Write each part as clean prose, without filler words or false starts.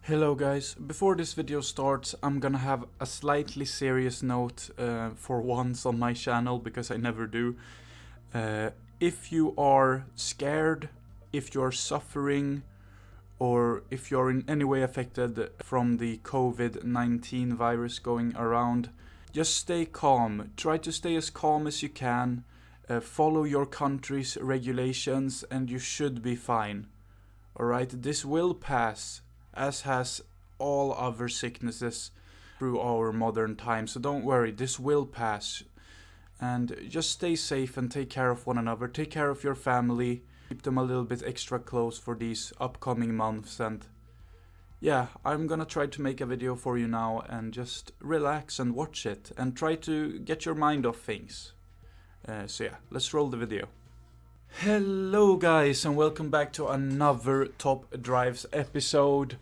Hello guys, before this video starts I'm gonna have a slightly serious note for once on my channel, because I never do. If you are scared, if you're suffering, or if you're in any way affected from the COVID-19 virus going around, just stay calm. Try to stay as calm as you can, follow your country's regulations, and you should be fine. Alright, this will pass, as has all other sicknesses through our modern times. So don't worry, this will pass. And just stay safe and take care of one another. Take care of your family. Keep them a little bit extra close for these upcoming months. And yeah, I'm gonna try to make a video for you now and just relax and watch it. And try to get your mind off things. So yeah, let's roll the video. Hello guys, and welcome back to another Top Drives episode.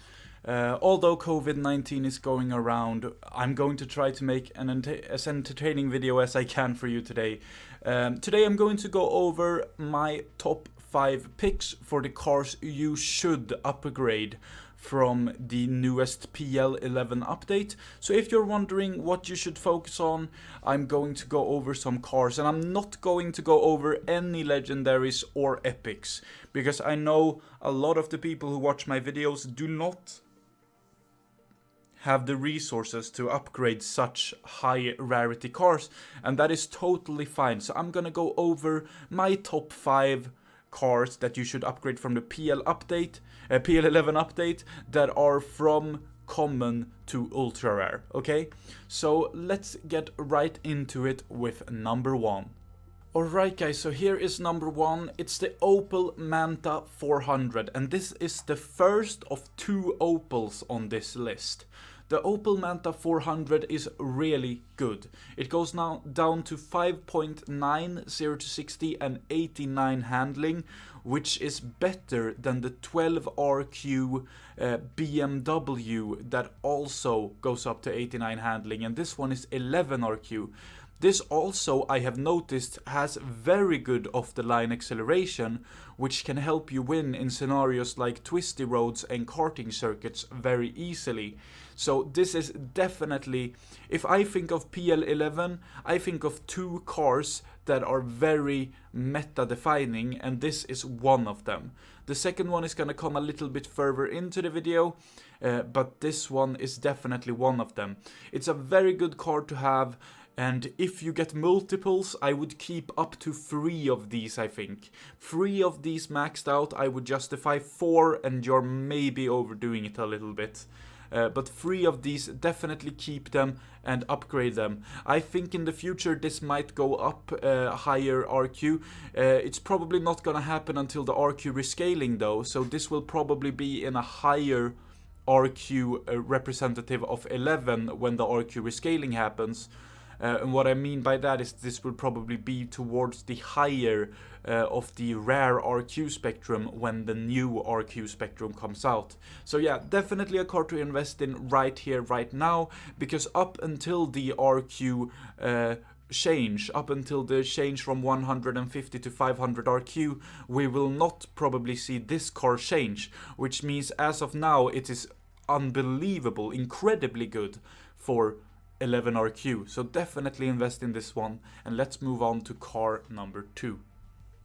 Although COVID-19 is going around, I'm going to try to make as entertaining video as I can for you today. Today I'm going to go over my top 5 picks for the cars you should upgrade from the newest PL11 update. So if you're wondering what you should focus on, I'm going to go over some cars, and I'm not going to go over any legendaries or epics, because I know a lot of the people who watch my videos do not have the resources to upgrade such high rarity cars, and that is totally fine. So I'm gonna go over my top 5 cars that you should upgrade from the PL11 update that are from common to ultra rare. Okay, so let's get right into it with number 1. Alright guys, so here is number 1. It's the Opel Manta 400, and this is the first of 2 Opels on this list. The Opel Manta 400 is really good. It goes now down to 5.9 0 to 60 and 89 handling, which is better than the 12RQ BMW that also goes up to 89 handling, and this one is 11RQ. This also, I have noticed, has very good off-the-line acceleration, which can help you win in scenarios like twisty roads and karting circuits very easily. So this is definitely, if I think of PL11, I think of 2 cars that are very meta-defining, and this is one of them. The second one is going to come a little bit further into the video, but this one is definitely one of them. It's a very good car to have. And if you get multiples, I would keep up to 3 of these, I think. 3 of these maxed out, I would justify. 4, and you're maybe overdoing it a little bit. But 3 of these, definitely keep them and upgrade them. I think in the future this might go up higher RQ. It's probably not gonna happen until the RQ rescaling though, so this will probably be in a higher RQ representative of 11 when the RQ rescaling happens. And what I mean by that is this will probably be towards the higher of the rare RQ spectrum when the new RQ spectrum comes out. So yeah, definitely a car to invest in right here, right now, because up until the RQ change, up until the change from 150 to 500 RQ, we will not probably see this car change, which means as of now it is unbelievable, incredibly good for 11RQ, so definitely invest in this one. And let's move on to car number 2.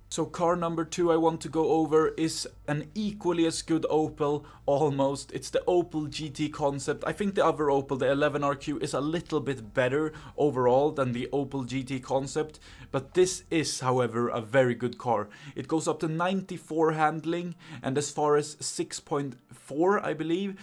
So car number 2 I want to go over is an equally as good Opel, almost. It's the Opel GT Concept. I think the other Opel, the 11RQ, is a little bit better overall than the Opel GT Concept, but this is, however, a very good car. It goes up to 94 handling and as far as 6.4, I believe,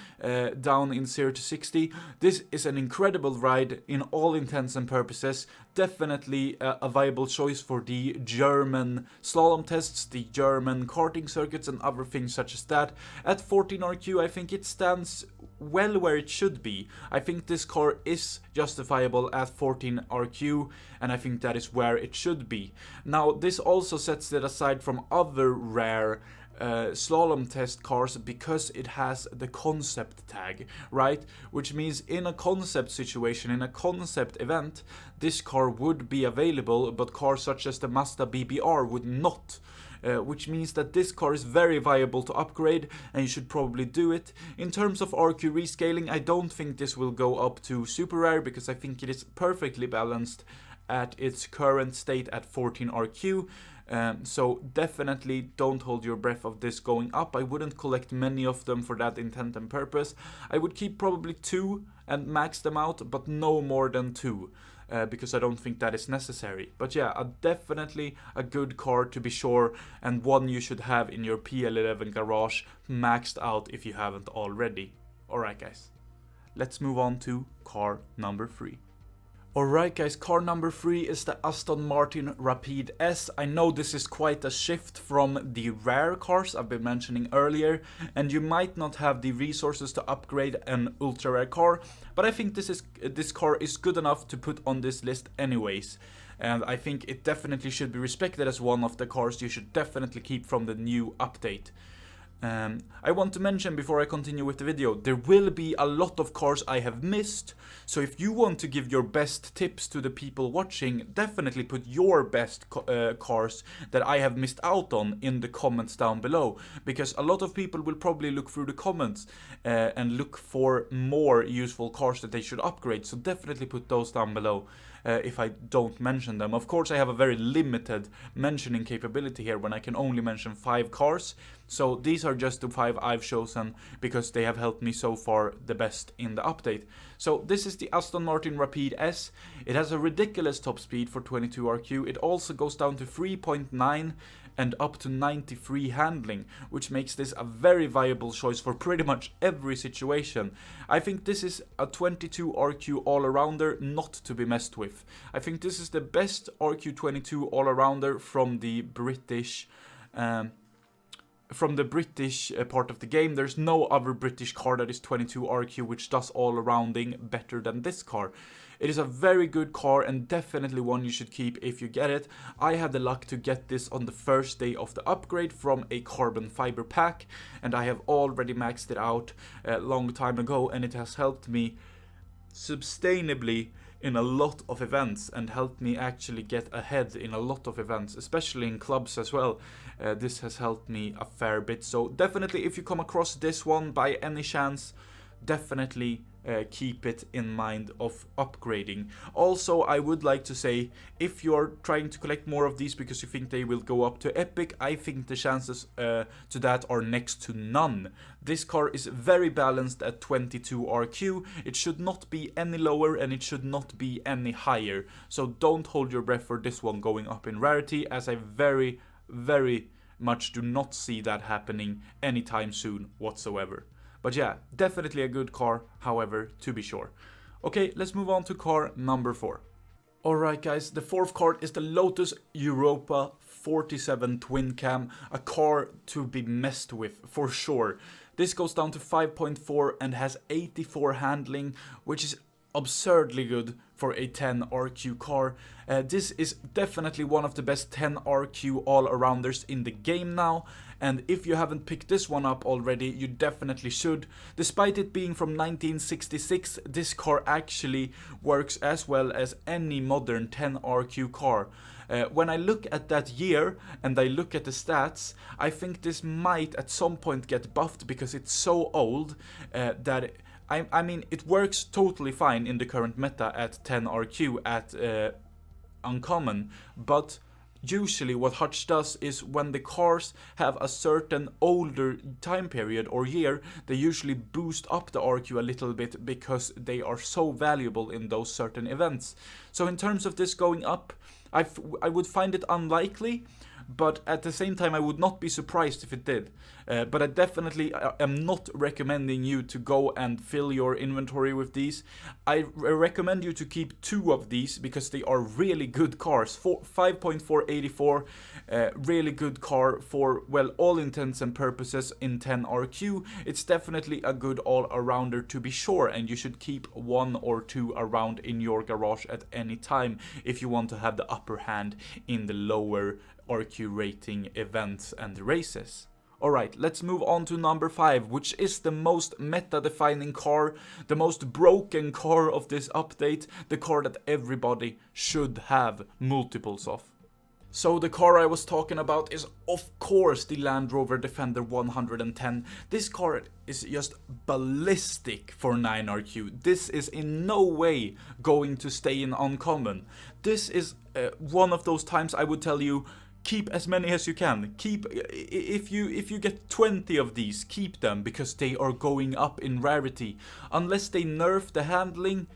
down in 0 to 60. This is an incredible ride in all intents and purposes. Definitely a viable choice for the German slalom tests, the German karting circuits and other things such as that. At 14RQ, I think it stands well where it should be. I think this car is justifiable at 14RQ, and I think that is where it should be. Now, this also sets it aside from other rare slalom test cars because it has the concept tag, right? Which means in a concept situation, in a concept event, this car would be available, but cars such as the Mazda BBR would not. Which means that this car is very viable to upgrade, and you should probably do it. In terms of RQ rescaling, I don't think this will go up to super rare, because I think it is perfectly balanced at its current state at 14 RQ. So definitely don't hold your breath of this going up. I wouldn't collect many of them for that intent and purpose. I would keep probably 2 and max them out, but no more than 2. Because I don't think that is necessary. But yeah, definitely a good car to be sure, and one you should have in your PL11 garage maxed out if you haven't already. Alright guys, let's move on to car number 3. Alright guys, car number 3 is the Aston Martin Rapide S. I know this is quite a shift from the rare cars I've been mentioning earlier, and you might not have the resources to upgrade an ultra rare car, but I think this car is good enough to put on this list anyways. And I think it definitely should be respected as one of the cars you should definitely keep from the new update. I want to mention before I continue with the video, there will be a lot of cars I have missed, so if you want to give your best tips to the people watching, definitely put your best cars that I have missed out on in the comments down below, because a lot of people will probably look through the comments and look for more useful cars that they should upgrade, so definitely put those down below. If I don't mention them. Of course, I have a very limited mentioning capability here when I can only mention 5 cars. So these are just the 5 I've chosen because they have helped me so far the best in the update. So this is the Aston Martin Rapide S. It has a ridiculous top speed for 22 RQ. It also goes down to 3.9 and up to 93 handling, which makes this a very viable choice for pretty much every situation. I think this is a 22 RQ all-arounder not to be messed with. I think this is the best RQ22 all-arounder from the British part of the game. There's no other British car that is 22 RQ which does all-arounding better than this car. It is a very good car and definitely one you should keep if you get it. I had the luck to get this on the first day of the upgrade from a carbon fiber pack, and I have already maxed it out a long time ago, and it has helped me sustainably in a lot of events and helped me actually get ahead in a lot of events, especially in clubs as well. This has helped me a fair bit, so definitely if you come across this one by any chance, definitely keep it in mind of upgrading. Also, I would like to say, if you're trying to collect more of these because you think they will go up to epic, I think the chances to that are next to none. This car is very balanced at 22 RQ. It should not be any lower and it should not be any higher. So don't hold your breath for this one going up in rarity, as I very, very much do not see that happening anytime soon whatsoever. But yeah, definitely a good car, however, to be sure. Okay, let's move on to car number 4. Alright guys, the 4th car is the Lotus Europa 47 twin cam, a car to be messed with for sure. This goes down to 5.4 and has 84 handling, which is absurdly good for a 10 RQ car. This is definitely one of the best 10 RQ all-arounders in the game now, and if you haven't picked this one up already, you definitely should. Despite it being from 1966, this car actually works as well as any modern 10 RQ car. When I look at that year and I look at the stats, I think this might at some point get buffed because it's so old that I mean, it works totally fine in the current meta at 10 RQ at uncommon, but usually what Hutch does is when the cars have a certain older time period or year, they usually boost up the RQ a little bit because they are so valuable in those certain events. So in terms of this going up, I would find it unlikely, but at the same time I would not be surprised if it did. But I definitely am not recommending you to go and fill your inventory with these. I recommend you to keep 2 of these because they are really good cars. 5.484, really good car for, well, all intents and purposes in 10 RQ. It's definitely a good all-arounder to be sure, and you should keep 1 or 2 around in your garage at any time if you want to have the upper hand in the lower RQ rating events and races. Alright, let's move on to number 5, which is the most meta-defining car, the most broken car of this update, the car that everybody should have multiples of. So the car I was talking about is of course the Land Rover Defender 110. This car is just ballistic for 9RQ. This is in no way going to stay in uncommon. This is one of those times I would tell you, keep as many as you can. If you get 20 of these, keep them, because they are going up in rarity. Unless they nerf the handling,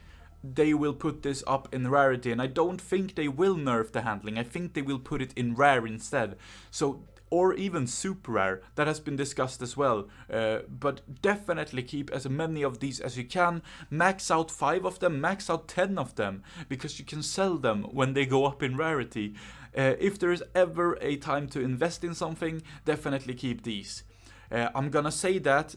they will put this up in rarity, and I don't think they will nerf the handling. I think they will put it in rare instead. So, or even super rare, that has been discussed as well. But definitely keep as many of these as you can. Max out 5 of them, max out 10 of them, because you can sell them when they go up in rarity. If there is ever a time to invest in something, definitely keep these. I'm gonna say that,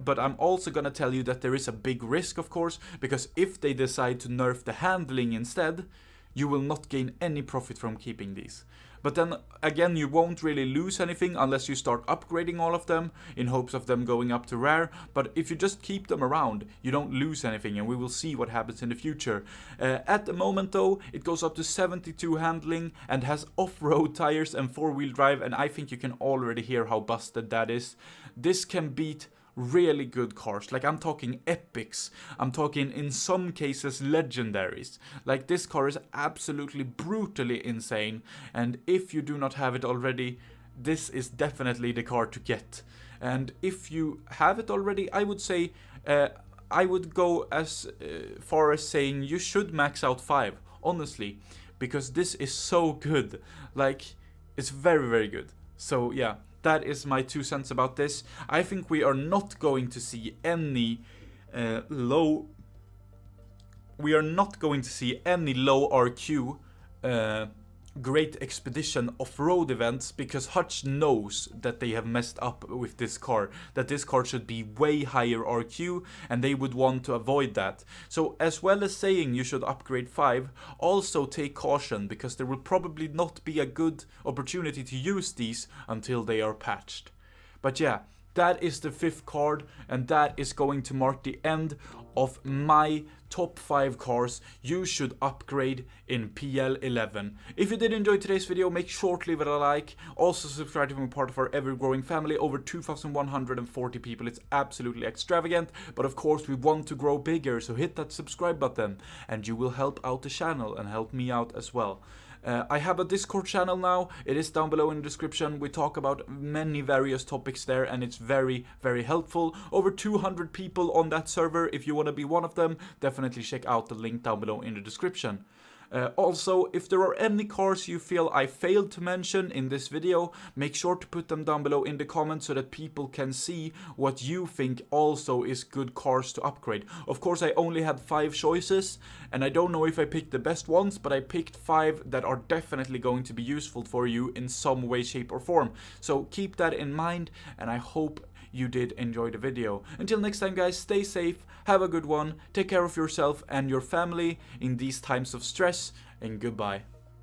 but I'm also gonna tell you that there is a big risk, of course, because if they decide to nerf the handling instead, you will not gain any profit from keeping these. But then again, you won't really lose anything unless you start upgrading all of them in hopes of them going up to rare. But if you just keep them around, you don't lose anything, and we will see what happens in the future. At the moment though, it goes up to 72 handling and has off-road tires and 4-wheel drive, and I think you can already hear how busted that is. This can beat really good cars, like I'm talking epics, I'm talking in some cases legendaries. Like this car is absolutely brutally insane, and if you do not have it already, this is definitely the car to get. And if you have it already, I would say, I would go as far as saying you should max out 5, honestly, because this is so good. Like, it's very, very good. So yeah, that is my 2 cents about this. I think we are not going to see any low RQ Great Expedition off-road events, because Hutch knows that they have messed up with this car, that this car should be way higher RQ, and they would want to avoid that. So as well as saying you should upgrade 5, also take caution, because there will probably not be a good opportunity to use these until they are patched. But yeah, that is the 5th card, and that is going to mark the end of my top 5 cars you should upgrade in PL11. If you did enjoy today's video, make sure to leave it a like. Also subscribe to be part of our ever-growing family, over 2,140 people. It's absolutely extravagant, but of course we want to grow bigger, so hit that subscribe button and you will help out the channel and help me out as well. I have a Discord channel now. It is down below in the description. We talk about many various topics there, and it's very, very helpful. Over 200 people on that server. If you want to be one of them, definitely check out the link down below in the description. Also, if there are any cars you feel I failed to mention in this video, make sure to put them down below in the comments so that people can see what you think also is good cars to upgrade. Of course, I only had 5 choices, and I don't know if I picked the best ones, but I picked 5 that are definitely going to be useful for you in some way, shape or form. So keep that in mind, and I hope you did enjoy the video. Until next time guys, stay safe, have a good one, take care of yourself and your family in these times of stress, and goodbye.